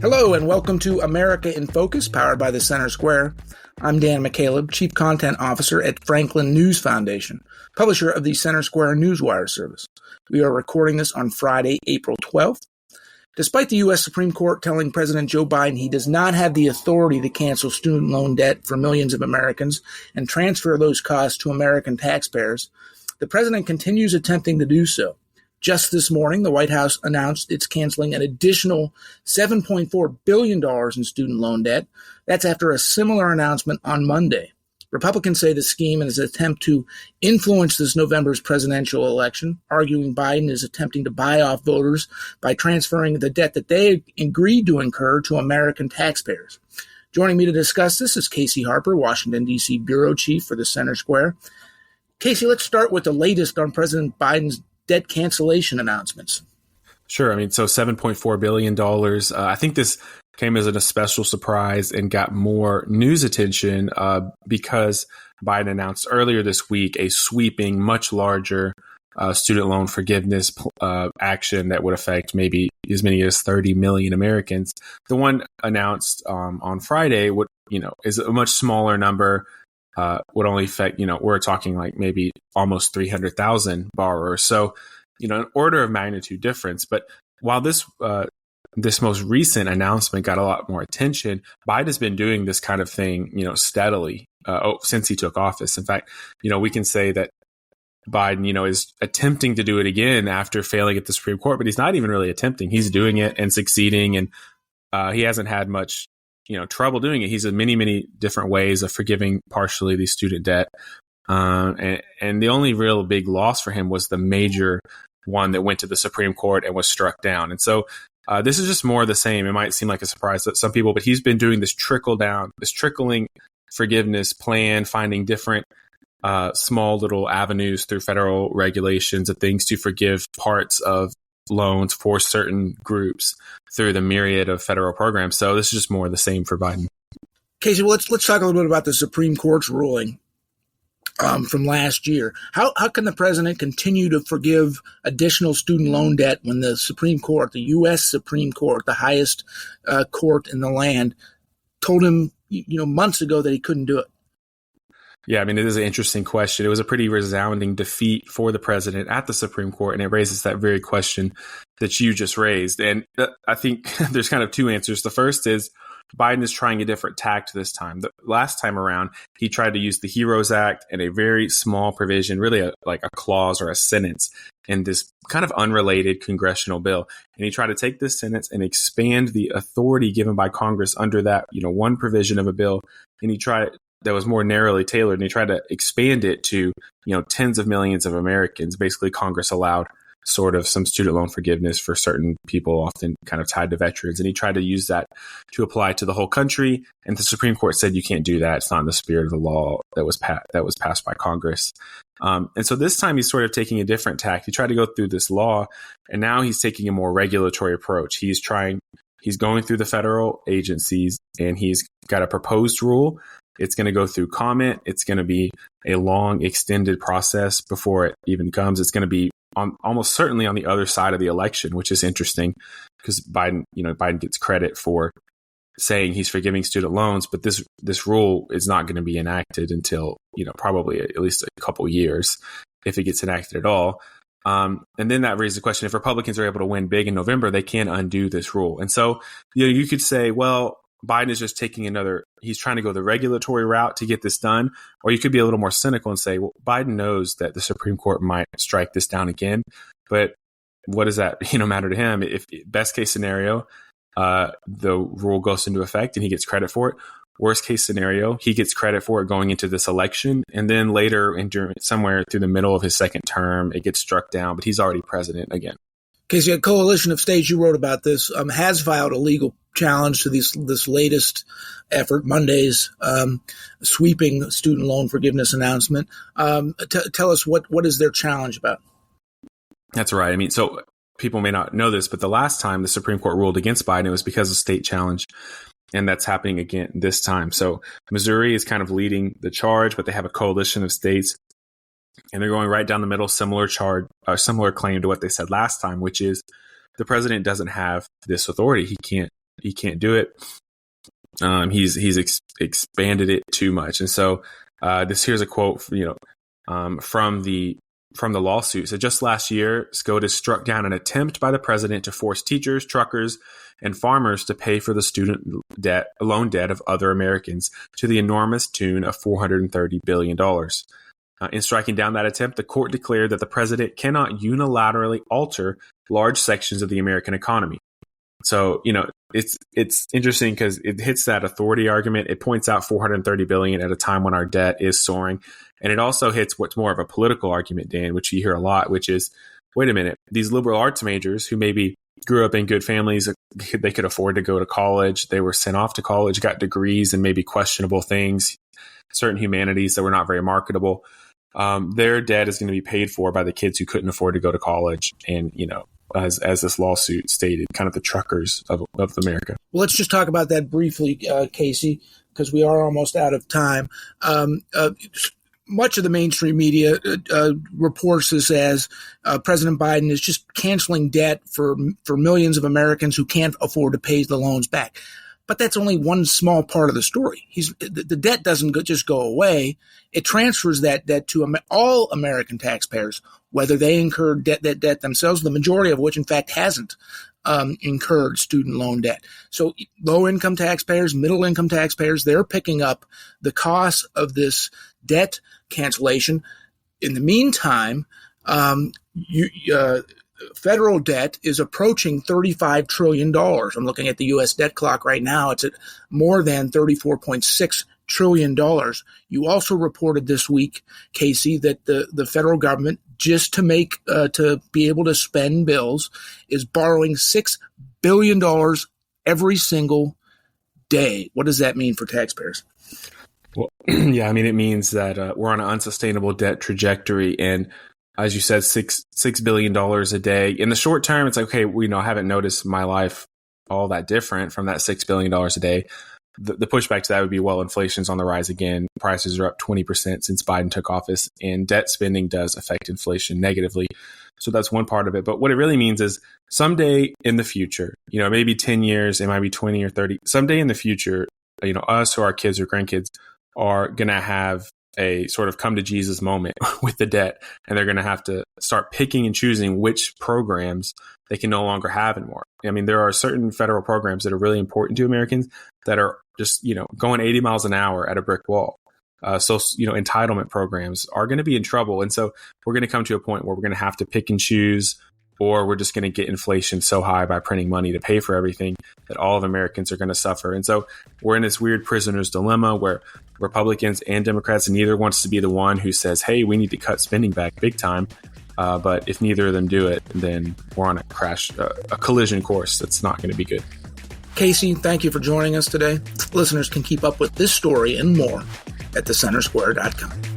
Hello and welcome to America in Focus, powered by the Center Square. I'm Dan McCaleb, Chief Content Officer at Franklin News Foundation, publisher of the Center Square Newswire service. We are recording this on Friday, April 12th. Despite the U.S. Supreme Court telling President Joe Biden he does not have the authority to cancel student loan debt for millions of Americans and transfer those costs to American taxpayers, the president continues attempting to do so. Just this morning, the White House announced it's canceling an additional $7.4 billion in student loan debt. That's after a similar announcement on Monday. Republicans say the scheme is an attempt to influence this November's presidential election, arguing Biden is attempting to buy off voters by transferring the debt that they agreed to incur to American taxpayers. Joining me to discuss this is Casey Harper, Washington, D.C. Bureau Chief for the Center Square. Casey, let's start with the latest on President Biden's debt cancellation announcements. Sure. So $7.4 billion. I think this came as a special surprise and got more news attention because Biden announced earlier this week a sweeping, much larger student loan forgiveness action that would affect maybe as many as 30 million Americans. The one announced on Friday is a much smaller number. Would only affect, we're talking like maybe almost 300,000 borrowers. So, an order of magnitude difference. But while this most recent announcement got a lot more attention, Biden has been doing this kind of thing, steadily since he took office. In fact, we can say that Biden, is attempting to do it again after failing at the Supreme Court, but he's not even really attempting. He's doing it and succeeding, and he hasn't had much trouble doing it. He's in many, many different ways of forgiving partially the student debt. And the only real big loss for him was the major one that went to the Supreme Court and was struck down. And so this is just more of the same. It might seem like a surprise to some people, but he's been doing this trickling forgiveness plan, finding different small little avenues through federal regulations and things to forgive parts of loans for certain groups through the myriad of federal programs. So this is just more of the same for Biden. Casey, well, let's talk a little bit about the Supreme Court's ruling from last year. How can the president continue to forgive additional student loan debt when the Supreme Court, the U.S. Supreme Court, the highest court in the land, told him months ago that he couldn't do it? Yeah, it is an interesting question. It was a pretty resounding defeat for the president at the Supreme Court, and it raises that very question that you just raised. And I think there's kind of two answers. The first is Biden is trying a different tact this time. The last time around, he tried to use the HEROES Act and a very small provision, really like a clause or a sentence in this kind of unrelated congressional bill. And he tried to take this sentence and expand the authority given by Congress under that, one provision of a bill. And that was more narrowly tailored, and he tried to expand it to, tens of millions of Americans. Basically, Congress allowed sort of some student loan forgiveness for certain people, often kind of tied to veterans. And he tried to use that to apply to the whole country. And the Supreme Court said, you can't do that. It's not in the spirit of the law that was passed by Congress. And so this time he's sort of taking a different tack. He tried to go through this law, and now he's taking a more regulatory approach. He's going through the federal agencies, and he's got a proposed rule. It's going to go through comment. It's going to be a long, extended process before it even comes. It's going to be almost certainly on the other side of the election, which is interesting because Biden gets credit for saying he's forgiving student loans, but this rule is not going to be enacted until, probably at least a couple years, if it gets enacted at all. And then that raises the question, if Republicans are able to win big in November, they can undo this rule. And so, you could say, well, Biden is just he's trying to go the regulatory route to get this done. Or you could be a little more cynical and say, well, Biden knows that the Supreme Court might strike this down again. But what does that, matter to him? If best case scenario, the rule goes into effect and he gets credit for it. Worst case scenario, he gets credit for it going into this election. And then later, somewhere through the middle of his second term, it gets struck down, but he's already president again. Casey, a coalition of states, you wrote about this, has filed a legal challenge to this latest effort, Monday's sweeping student loan forgiveness announcement. Tell us what is their challenge about? That's right. So people may not know this, but the last time the Supreme Court ruled against Biden, it was because of state challenge. And that's happening again this time. So Missouri is kind of leading the charge, but they have a coalition of states. And they're going right down the middle, similar claim to what they said last time, which is the president doesn't have this authority. He can't he can't do it. He's expanded it too much. And so here's a quote, from the lawsuit. So just last year, SCOTUS struck down an attempt by the president to force teachers, truckers, and farmers to pay for the student loan debt of other Americans to the enormous tune of $430 billion. In striking down that attempt, the court declared that the president cannot unilaterally alter large sections of the American economy. So, it's interesting because it hits that authority argument. It points out $430 billion at a time when our debt is soaring. And it also hits what's more of a political argument, Dan, which you hear a lot, which is, wait a minute, these liberal arts majors who maybe grew up in good families, they could afford to go to college, they were sent off to college, got degrees in maybe questionable things, certain humanities that were not very marketable. Their debt is going to be paid for by the kids who couldn't afford to go to college. And, as this lawsuit stated, kind of the truckers of America. Well, let's just talk about that briefly, Casey, because we are almost out of time. Much of the mainstream media reports this as President Biden is just canceling debt for millions of Americans who can't afford to pay the loans back. But that's only one small part of the story. The debt doesn't just go away. It transfers that debt to all American taxpayers, whether they incurred that debt themselves, the majority of which, in fact, hasn't incurred student loan debt. So low-income taxpayers, middle-income taxpayers, they're picking up the cost of this debt cancellation. In the meantime, federal debt is approaching $35 trillion. I'm looking at the U.S. debt clock right now. It's at more than $34.6 trillion. You also reported this week, Casey, that the federal government, just to be able to spend bills, is borrowing $6 billion every single day. What does that mean for taxpayers? Well, yeah, it means that we're on an unsustainable debt trajectory. And as you said, $6 billion a day. In the short term, it's like, okay, I haven't noticed my life all that different from that $6 billion a day. The pushback to that would be, well, inflation's on the rise again. Prices are up 20% since Biden took office, and debt spending does affect inflation negatively. So that's one part of it. But what it really means is someday in the future, maybe 10 years, it might be 20 or 30, someday in the future, us or our kids or grandkids are going to have a sort of come to Jesus moment with the debt, and they're going to have to start picking and choosing which programs they can no longer have anymore. There are certain federal programs that are really important to Americans that are just, going 80 miles an hour at a brick wall. So entitlement programs are going to be in trouble. And so we're going to come to a point where we're going to have to pick and choose, or we're just going to get inflation so high by printing money to pay for everything that all of Americans are going to suffer. And so we're in this weird prisoner's dilemma where Republicans and Democrats, neither wants to be the one who says, hey, we need to cut spending back big time. But if neither of them do it, then we're on a collision course that's not going to be good. Casey, thank you for joining us today. Listeners can keep up with this story and more at thecentersquare.com.